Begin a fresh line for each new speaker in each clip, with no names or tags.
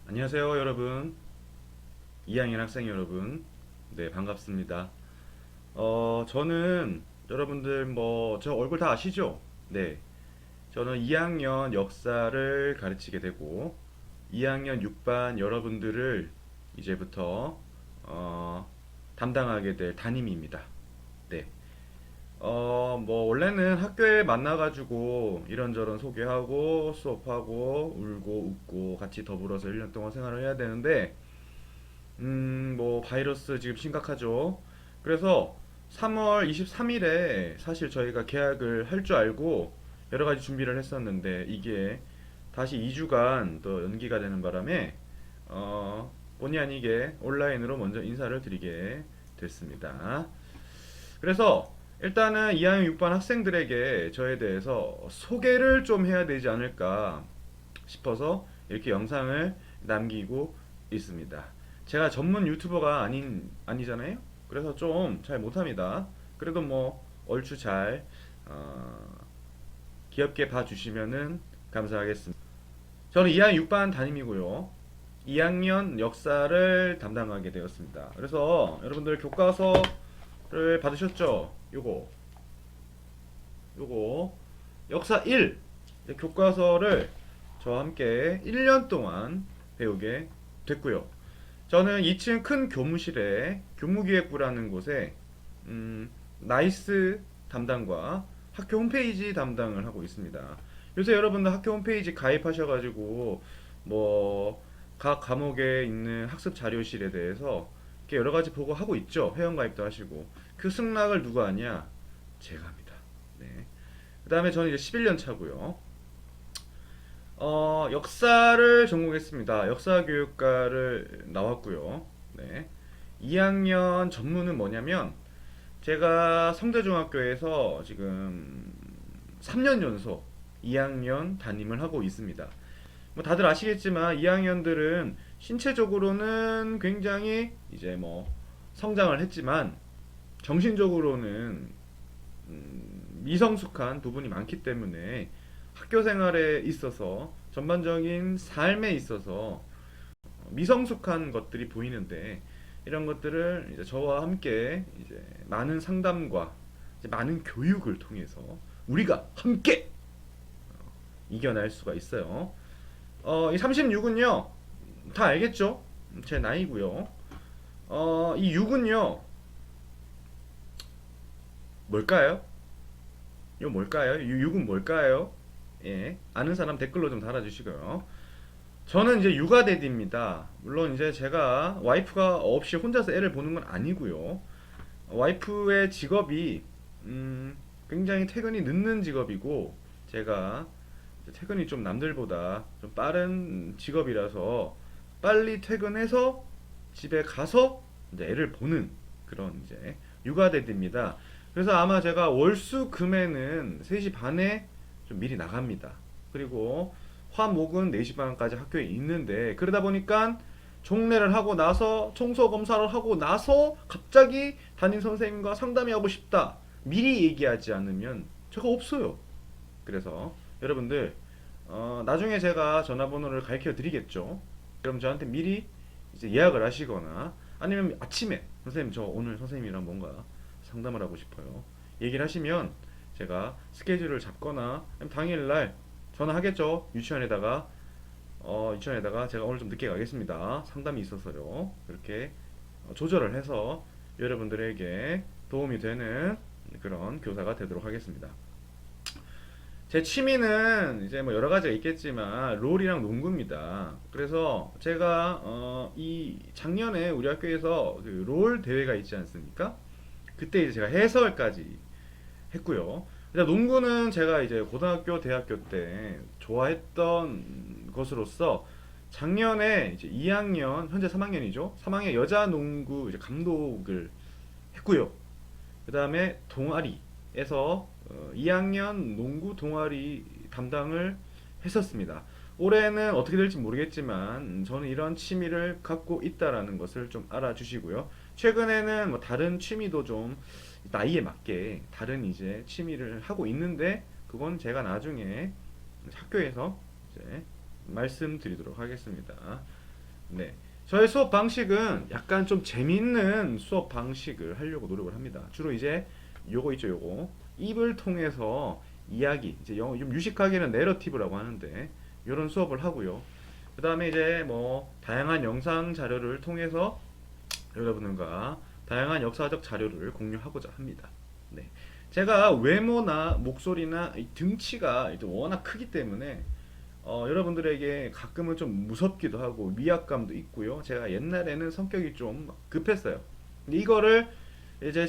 안녕하세요, 여러분. 2학년 학생 여러분. 네, 반갑습니다. 저는 여러분들 저 얼굴 다 아시죠? 네. 저는 2학년 역사를 가르치게 되고 2학년 6반 여러분들을 이제부터 담당하게 될 담임입니다. 네. 원래는 학교에 만나가지고 이런저런 소개하고 수업하고 울고 웃고 같이 더불어서 1년 동안 생활을 해야 되는데 바이러스 지금 심각하죠. 그래서 3월 23일에 사실 저희가 계약을 할 줄 알고 여러 가지 준비를 했었는데 이게 다시 2주간 또 연기가 되는 바람에 본의 아니게 온라인으로 먼저 인사를 드리게 됐습니다. 그래서 일단은 2학년 6반 학생들에게 저에 대해서 소개를 좀 해야 되지 않을까 싶어서 이렇게 영상을 남기고 있습니다. 제가 전문 유튜버가 아니잖아요. 그래서 좀 잘 못합니다. 그래도 얼추 잘 귀엽게 봐주시면은 감사하겠습니다. 저는 2학년 6반 담임이고요. 2학년 역사를 담당하게 되었습니다. 그래서 여러분들 교과서를 받으셨죠? 요거 역사 1 교과서를 저와 함께 1년 동안 배우게 됐고요. 저는 2층 큰 교무실에 교무기획부라는 곳에 나이스 담당과 학교 홈페이지 담당을 하고 있습니다. 요새 여러분들 학교 홈페이지 가입하셔가지고 각 과목에 있는 학습 자료실에 대해서 이렇게 여러 가지 보고 하고 있죠. 회원가입도 하시고 그 승낙을 누가 하냐? 제가 합니다. 네. 그 다음에 저는 이제 11년 차고요. 역사를 전공했습니다. 역사교육과를 나왔고요. 네. 2학년 전문은 뭐냐면 제가 성대중학교에서 지금 3년 연속 2학년 담임을 하고 있습니다. 다들 아시겠지만 2학년들은 신체적으로는 굉장히 이제 성장을 했지만 정신적으로는 미성숙한 부분이 많기 때문에 학교 생활에 있어서 전반적인 삶에 있어서 미성숙한 것들이 보이는데 이런 것들을 이제 저와 함께 이제 많은 상담과 이제 많은 교육을 통해서 우리가 함께 이겨낼 수가 있어요. 이 36은요, 다 알겠죠? 제 나이고요. 이 6은요, 뭘까요? 이거 뭘까요? 6은 뭘까요? 예, 아는 사람 댓글로 좀 달아주시고요. 저는 이제 육아대디입니다. 물론 이제 제가 와이프가 없이 혼자서 애를 보는 건 아니고요. 와이프의 직업이 굉장히 퇴근이 늦는 직업이고 제가 퇴근이 좀 남들보다 좀 빠른 직업이라서 빨리 퇴근해서 집에 가서 이제 애를 보는 그런 이제 육아대디입니다. 그래서 아마 제가 월수금에는 3시 반에 좀 미리 나갑니다. 그리고 화목은 4시 반까지 학교에 있는데 그러다 보니까 종례를 하고 나서 청소 검사를 하고 나서 갑자기 담임 선생님과 상담이 하고 싶다. 미리 얘기하지 않으면 제가 없어요. 그래서 여러분들 나중에 제가 전화번호를 가르쳐 드리겠죠. 그럼 저한테 미리 이제 예약을 하시거나 아니면 아침에 선생님 저 오늘 선생님이랑 뭔가 상담을 하고 싶어요. 얘기를 하시면 제가 스케줄을 잡거나 당일날 전화하겠죠. 유치원에다가 제가 오늘 좀 늦게 가겠습니다. 상담이 있어서요. 그렇게 조절을 해서 여러분들에게 도움이 되는 그런 교사가 되도록 하겠습니다. 제 취미는 이제 여러 가지가 있겠지만 롤이랑 농구입니다. 그래서 제가 이 작년에 우리 학교에서 그롤 대회가 있지 않습니까? 그때 이제 제가 해설까지 했고요. 일단 농구는 제가 이제 고등학교, 대학교 때 좋아했던 것으로서 작년에 이제 2학년, 현재 3학년이죠. 3학년 여자 농구 이제 감독을 했고요. 그 다음에 동아리에서 2학년 농구 동아리 담당을 했었습니다. 올해는 어떻게 될지 모르겠지만 저는 이런 취미를 갖고 있다라는 것을 좀 알아주시고요. 최근에는 다른 취미도 좀 나이에 맞게 다른 이제 취미를 하고 있는데 그건 제가 나중에 학교에서 이제 말씀드리도록 하겠습니다. 네. 저의 수업 방식은 약간 좀 재밌는 수업 방식을 하려고 노력을 합니다. 주로 이제 요거 있죠, 요거. 입을 통해서 이야기, 이제 영어 좀 유식하게는 내러티브라고 하는데 요런 수업을 하고요. 그다음에 이제 뭐 다양한 영상 자료를 통해서 여러분들과 다양한 역사적 자료를 공유하고자 합니다. 네. 제가 외모나 목소리나 이 등치가 일단 워낙 크기 때문에 여러분들에게 가끔은 좀 무섭기도 하고 위압감도 있고요. 제가 옛날에는 성격이 좀 급했어요. 근데 이거를 이제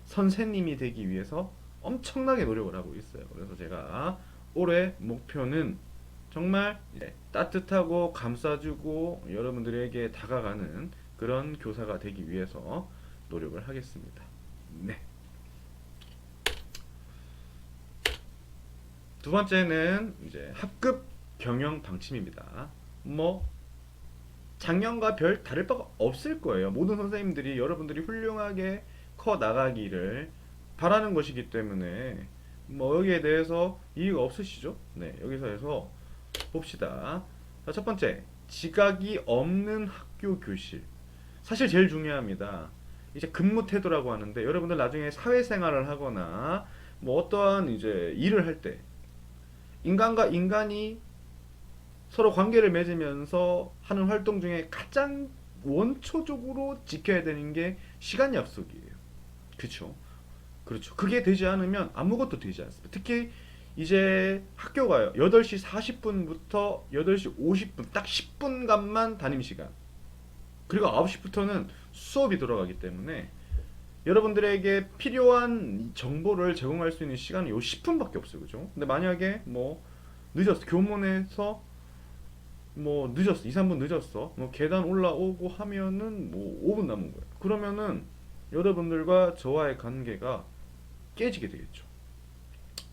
선생님이 되기 위해서 엄청나게 노력을 하고 있어요. 그래서 제가 올해 목표는 정말 따뜻하고 감싸주고 여러분들에게 다가가는 그런 교사가 되기 위해서 노력을 하겠습니다. 네. 두 번째는 이제 학급 경영 방침입니다. 뭐 작년과 별 다를 바가 없을 거예요. 모든 선생님들이 여러분들이 훌륭하게 커 나가기를 바라는 것이기 때문에 뭐 여기에 대해서 이의가 없으시죠? 네, 여기서 해서 봅시다. 자, 첫 번째, 지각이 없는 학교 교실. 사실 제일 중요합니다. 이제 근무 태도라고 하는데 여러분들 나중에 사회생활을 하거나 뭐 어떠한 이제 일을 할 때 인간과 인간이 서로 관계를 맺으면서 하는 활동 중에 가장 원초적으로 지켜야 되는 게 시간 약속이에요. 그렇죠? 그렇죠. 그게 되지 않으면 아무것도 되지 않습니다. 특히 이제 학교가요. 8시 40분부터 8시 50분 딱 10분간만 담임 시간. 그리고 9시부터는 수업이 들어가기 때문에 여러분들에게 필요한 정보를 제공할 수 있는 시간은 요 10분밖에 없어요. 그죠? 근데 만약에 뭐 늦었어. 교문에서 뭐 늦었어. 2, 3분 늦었어. 뭐 계단 올라오고 하면은 뭐 5분 남은 거예요. 그러면은 여러분들과 저와의 관계가 깨지게 되겠죠.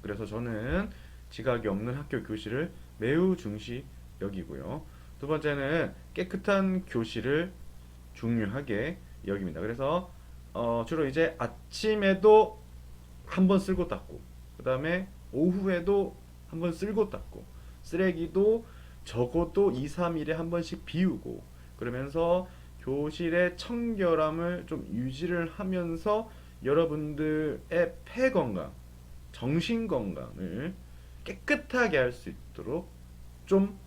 그래서 저는 지각이 없는 학교 교실을 매우 중시 여기고요. 두 번째는 깨끗한 교실을 중요하게 여깁니다. 그래서 주로 이제 아침에도 한 번 쓸고 닦고, 그 다음에 오후에도 한 번 쓸고 닦고, 쓰레기도 적어도 2, 3일에 한 번씩 비우고, 그러면서 교실의 청결함을 좀 유지를 하면서 여러분들의 폐 건강, 정신 건강을 깨끗하게 할 수 있도록 좀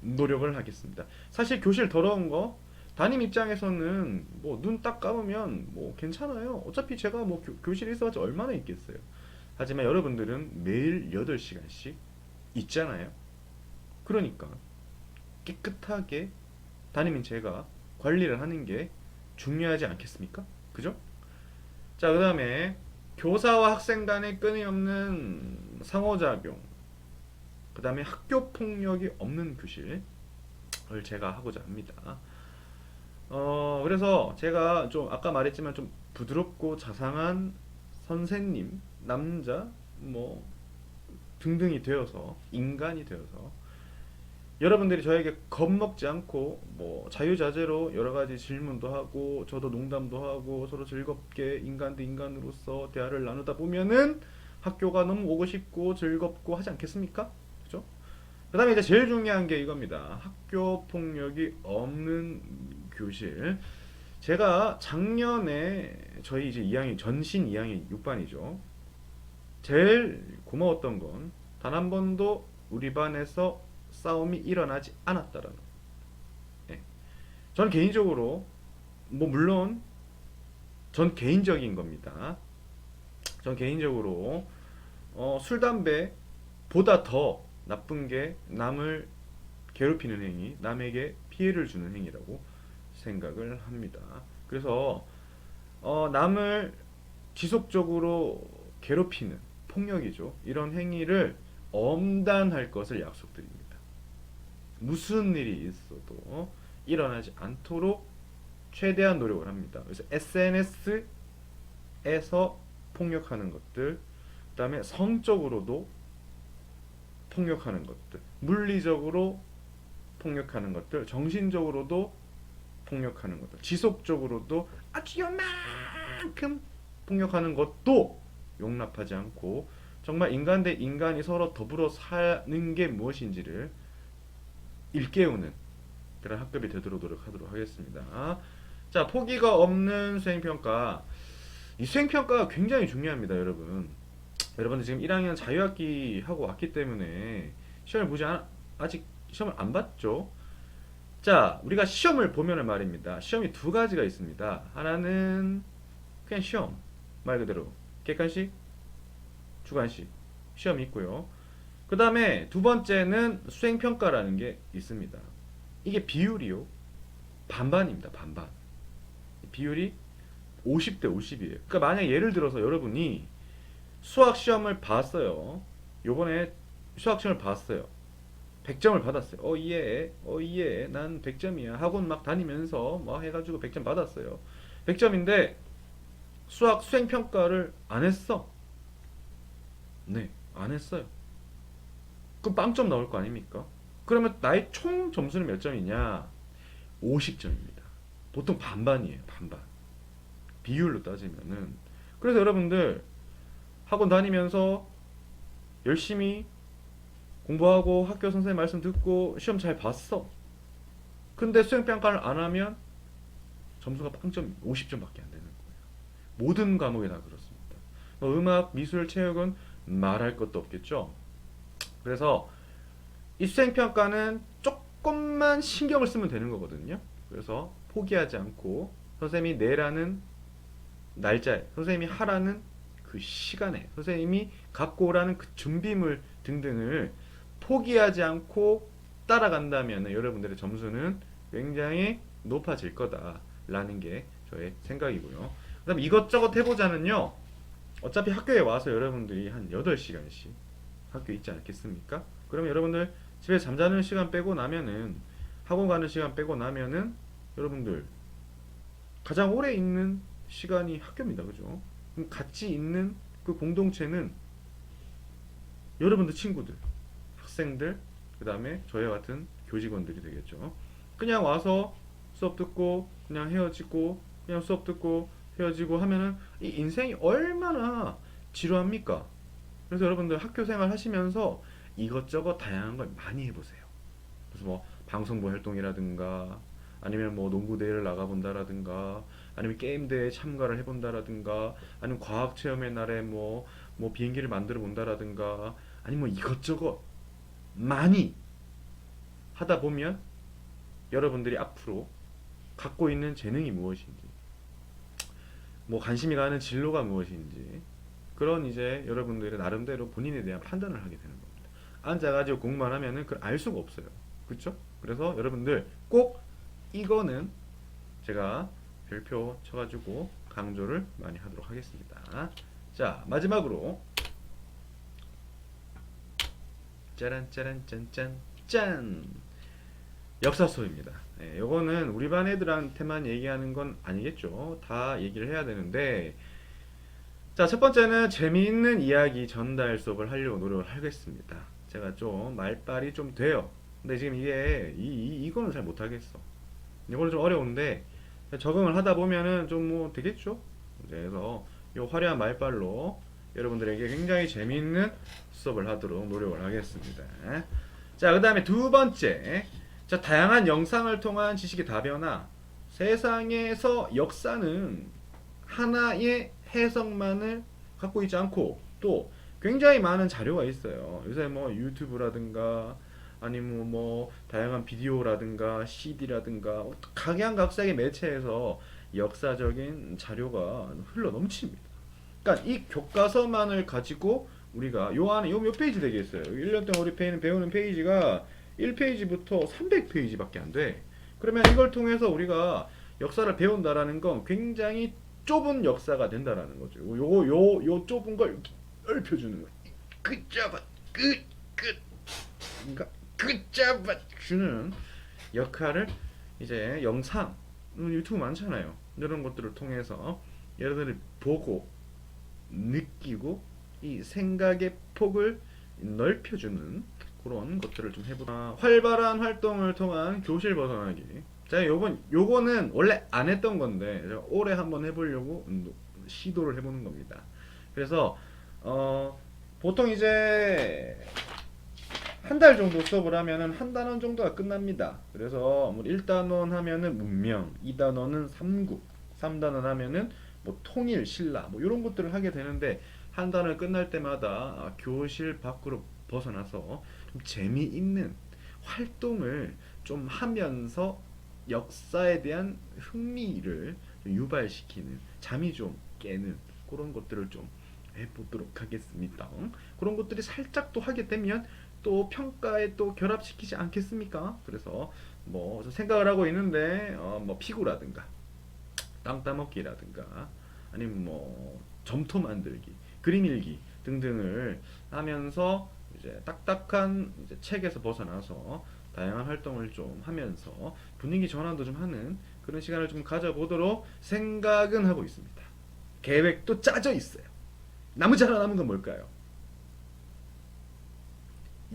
노력을 하겠습니다. 사실 교실 더러운 거 담임 입장에서는 뭐 눈 딱 감으면 뭐 괜찮아요. 어차피 제가 뭐 교실에 있어봤자 얼마나 있겠어요. 하지만 여러분들은 매일 8시간씩 있잖아요. 그러니까 깨끗하게 담임인 제가 관리를 하는 게 중요하지 않겠습니까? 그죠? 자, 그 다음에 교사와 학생 간의 끊임없는 상호작용, 그 다음에 학교 폭력이 없는 교실을 제가 하고자 합니다. 그래서 제가 좀 아까 말했지만 좀 부드럽고 자상한 선생님, 남자, 뭐 등등이 되어서 인간이 되어서 여러분들이 저에게 겁먹지 않고 뭐 자유자재로 여러 가지 질문도 하고 저도 농담도 하고 서로 즐겁게 인간 대 인간으로서 대화를 나누다 보면은 학교가 너무 오고 싶고 즐겁고 하지 않겠습니까? 그죠? 그다음에 이제 제일 중요한 게 이겁니다. 학교 폭력이 없는 교실. 제가 작년에 저희 이제 2학년 전신 2학년 6반이죠. 제일 고마웠던 건 단 한 번도 우리 반에서 싸움이 일어나지 않았다라는. 예. 전 개인적으로 뭐 물론 전 개인적인 겁니다. 전 개인적으로 술 담배보다 더 나쁜 게 남을 괴롭히는 행위, 남에게 피해를 주는 행위라고 생각을 합니다. 그래서 남을 지속적으로 괴롭히는 폭력이죠. 이런 행위를 엄단할 것을 약속드립니다. 무슨 일이 있어도 일어나지 않도록 최대한 노력을 합니다. 그래서 SNS에서 폭력하는 것들, 그 다음에 성적으로도 폭력하는 것들, 물리적으로 폭력하는 것들, 정신적으로도 폭력하는 것들, 지속적으로도 아주 요만큼 폭력하는 것도 용납하지 않고 정말 인간 대 인간이 서로 더불어 사는 게 무엇인지를 일깨우는 그런 학급이 되도록 노력하도록 하겠습니다. 자, 포기가 없는 수행평가. 이 수행평가가 굉장히 중요합니다, 여러분. 여러분들 지금 1학년 자유학기 하고 왔기 때문에 시험을 아직 시험을 안 봤죠? 자, 우리가 시험을 보면은 말입니다. 시험이 두 가지가 있습니다. 하나는 그냥 시험, 말 그대로 객관식, 주관식 시험이 있고요. 그 다음에 두 번째는 수행평가라는 게 있습니다. 이게 비율이요. 반반입니다. 반반. 비율이 50대 50이에요. 그러니까 만약 예를 들어서 여러분이 수학 시험을 봤어요. 요번에 수학 시험을 봤어요. 100점을 받았어요. 예, 난 100점이야. 학원 막 다니면서 뭐 해가지고 100점 받았어요. 100점인데 수학 수행평가를 안 했어. 네, 안 했어요. 그럼 빵점 나올 거 아닙니까? 그러면 나의 총 점수는 몇 점이냐? 50점입니다. 보통 반반이에요. 반반. 비율로 따지면은. 그래서 여러분들 학원 다니면서 열심히 공부하고 학교 선생님 말씀 듣고 시험 잘 봤어. 근데 수행평가를 안 하면 점수가 빵점 50점밖에 안 되는 거예요. 모든 과목이 다 그렇습니다. 뭐 음악, 미술, 체육은 말할 것도 없겠죠. 그래서 이 수행평가는 조금만 신경을 쓰면 되는 거거든요. 그래서 포기하지 않고 선생님이 내라는 날짜에, 선생님이 하라는 그 시간에, 선생님이 갖고 오라는 그 준비물 등등을 포기하지 않고 따라간다면 여러분들의 점수는 굉장히 높아질 거다라는 게 저의 생각이고요. 그 다음에 이것저것 해보자는요. 어차피 학교에 와서 여러분들이 한 8시간씩 학교에 있지 않겠습니까? 그러면 여러분들 집에 잠자는 시간 빼고 나면은, 학원 가는 시간 빼고 나면은 여러분들 가장 오래 있는 시간이 학교입니다. 그죠? 그럼 같이 있는 그 공동체는 여러분들 친구들, 학생들, 그 다음에 저희와 같은 교직원들이 되겠죠. 그냥 와서 수업 듣고 그냥 헤어지고, 그냥 수업 듣고 헤어지고 하면은 이 인생이 얼마나 지루합니까? 그래서 여러분들 학교 생활 하시면서 이것저것 다양한 걸 많이 해보세요. 그래서 뭐 방송부 활동이라든가, 아니면 뭐 농구 대회를 나가본다라든가, 아니면 게임 대회에 참가를 해본다라든가, 아니면 과학 체험의 날에 뭐 비행기를 만들어 본다라든가, 아니면 뭐 이것저것 많이 하다 보면 여러분들이 앞으로 갖고 있는 재능이 무엇인지, 뭐 관심이 가는 진로가 무엇인지, 그런 이제 여러분들의 나름대로 본인에 대한 판단을 하게 되는 겁니다. 앉아가지고 공부만 하면은 그걸 알 수가 없어요. 그쵸? 그래서 여러분들 꼭 이거는 제가 별표 쳐가지고 강조를 많이 하도록 하겠습니다. 자, 마지막으로 짜란 짜란 짠짠 짠, 역사 수업입니다. 네, 요거는 우리 반 애들한테만 얘기하는 건 아니겠죠. 다 얘기를 해야 되는데, 자, 첫 번째는 재미있는 이야기 전달 수업을 하려고 노력을 하겠습니다. 제가 좀 말빨이 좀 돼요. 근데 지금 이게 이거는 잘 못하겠어. 이거는 좀 어려운데 적응을 하다 보면은 좀 뭐 되겠죠. 그래서 이 화려한 말빨로 여러분들에게 굉장히 재미있는 수업을 하도록 노력을 하겠습니다. 자, 그 다음에 두 번째, 자, 다양한 영상을 통한 지식의 다변화. 세상에서 역사는 하나의 해석만을 갖고 있지 않고 또 굉장히 많은 자료가 있어요. 요새 뭐 유튜브라든가, 아니면 뭐 다양한 비디오라든가 CD라든가 각양각색의 매체에서 역사적인 자료가 흘러 넘칩니다. 그러니까 이 교과서만을 가지고 우리가 요 안에 요 몇 페이지 되겠어요. 1년 동안 우리 배우는 페이지가 1페이지부터 300페이지밖에 안 돼. 그러면 이걸 통해서 우리가 역사를 배운다라는 건 굉장히 좁은 역사가 된다라는 거죠. 요 좁은 걸 넓혀주는 거. 그 잡아, 그 잡아주는 역할을 이제 영상, 유튜브 많잖아요. 이런 것들을 통해서 여러분들이 보고 느끼고 이 생각의 폭을 넓혀주는 그런 것들을 좀 해보자. 활발한 활동을 통한 교실 벗어나기. 자, 요거는 원래 안 했던 건데 제가 올해 한번 해보려고 시도를 해보는 겁니다. 그래서 보통 이제 한 달 정도 수업을 하면은 한 단원 정도가 끝납니다. 그래서 뭐 1단원 하면은 문명, 2단원은 삼국, 3단원 하면은 뭐 통일, 신라 뭐 이런 것들을 하게 되는데 한 단원 끝날 때마다 교실 밖으로 벗어나서 좀 재미있는 활동을 좀 하면서 역사에 대한 흥미를 유발시키는 잠이 좀 깨는 그런 것들을 좀 해보도록 하겠습니다. 그런 것들이 살짝 또 하게 되면 또 평가에 또 결합시키지 않겠습니까? 그래서 뭐 생각을 하고 있는데 뭐 피구라든가 땅 따먹기라든가 아니면 뭐 점토 만들기, 그림 일기 등등을 하면서 이제 딱딱한 이제 책에서 벗어나서 다양한 활동을 좀 하면서 분위기 전환도 좀 하는 그런 시간을 좀 가져보도록 생각은 하고 있습니다. 계획도 짜져 있어요. 나머지 하나 남은 건 뭘까요?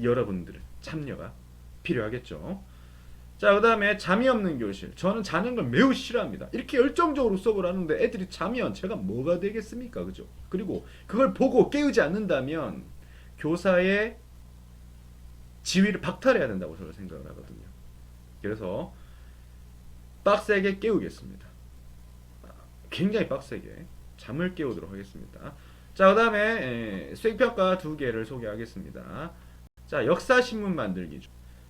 여러분들의 참여가 필요하겠죠. 자, 그 다음에 잠이 없는 교실. 저는 자는 걸 매우 싫어합니다. 이렇게 열정적으로 수업을 하는데 애들이 자면 제가 뭐가 되겠습니까? 그죠? 그리고 그걸 보고 깨우지 않는다면 교사의 지위를 박탈해야 된다고 저는 생각을 하거든요. 그래서 빡세게 깨우겠습니다. 굉장히 빡세게 잠을 깨우도록 하겠습니다. 자, 그 다음에 수행평가 두 개를 소개하겠습니다. 자, 역사신문 만들기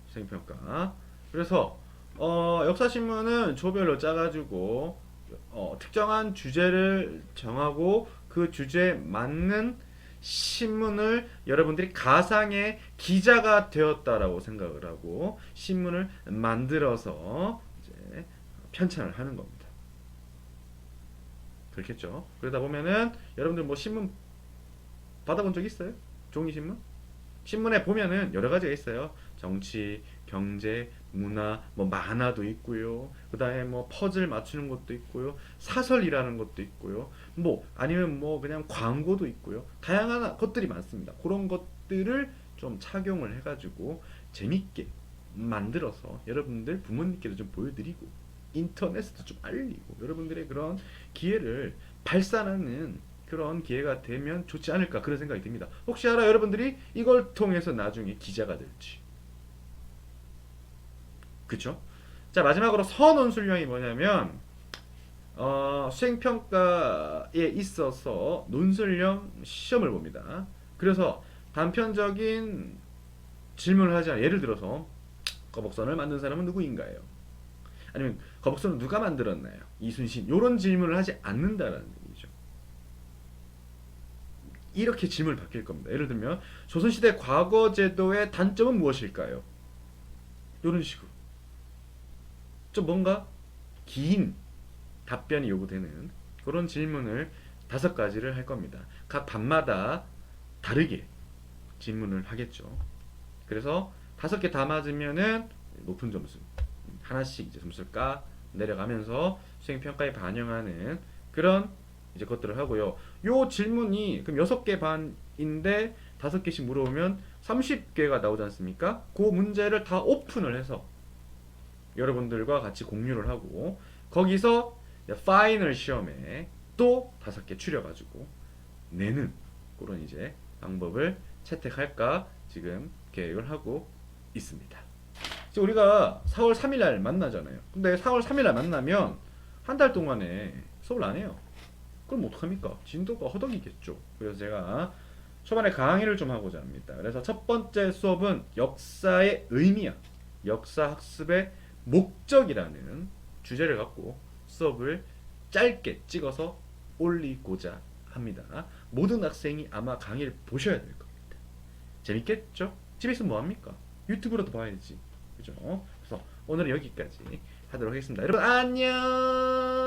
수행평가. 그래서 역사신문은 조별로 짜가지고 특정한 주제를 정하고 그 주제에 맞는 신문을 여러분들이 가상의 기자가 되었다라고 생각을 하고 신문을 만들어서 이제 편찬을 하는 겁니다. 그렇겠죠. 그러다 보면은 여러분들 뭐 신문 받아본 적 있어요? 종이신문? 신문에 보면은 여러 가지가 있어요. 정치, 경제, 문화, 뭐 만화도 있고요. 그다음에 뭐 퍼즐 맞추는 것도 있고요. 사설이라는 것도 있고요. 뭐 아니면 뭐 그냥 광고도 있고요. 다양한 것들이 많습니다. 그런 것들을 좀 착용을 해가지고 재밌게 만들어서 여러분들 부모님께도 좀 보여드리고 인터넷에도 좀 알리고 여러분들의 그런 기회를 발산하는 그런 기회가 되면 좋지 않을까 그런 생각이 듭니다. 혹시 알아 여러분들이 이걸 통해서 나중에 기자가 될지. 그쵸? 자, 마지막으로 선논술형이 뭐냐면 수행평가에 있어서 논술형 시험을 봅니다. 그래서 단편적인 질문을 하지 않아요. 예를 들어서 거북선을 만든 사람은 누구인가요? 아니면 거북선을 누가 만들었나요? 이순신. 이런 질문을 하지 않는다라는 얘기죠. 이렇게 질문을 바뀔 겁니다. 예를 들면 조선시대 과거제도의 단점은 무엇일까요? 이런 식으로 좀 뭔가 긴 답변이 요구되는 그런 질문을 5가지를 할 겁니다. 각 반마다 다르게 질문을 하겠죠. 그래서 5개 다 맞으면은 높은 점수 하나씩 이제 점수를 까 내려가면서 수행평가에 반영하는 그런 이제 것들을 하고요. 요 질문이 그럼 6개 반인데 5개씩 물어보면 30개가 나오지 않습니까? 그 문제를 다 오픈을 해서 여러분들과 같이 공유를 하고 거기서 파이널 시험에 또 5개 추려가지고 내는 그런 이제 방법을 채택할까 지금 계획을 하고 있습니다. 이제 우리가 4월 3일 날 만나잖아요. 근데 4월 3일 날 만나면 한 달 동안에 수업을 안 해요. 그럼 어떡합니까? 진도가 허덕이겠죠. 그래서 제가 초반에 강의를 좀 하고자 합니다. 그래서 첫 번째 수업은 역사의 의미야. 역사 학습의 목적이라는 주제를 갖고 수업을 짧게 찍어서 올리고자 합니다. 모든 학생이 아마 강의를 보셔야 될 겁니다. 재밌겠죠? 집에서 뭐 합니까? 유튜브로도 봐야지. 그죠? 그래서 오늘은 여기까지 하도록 하겠습니다. 여러분 안녕!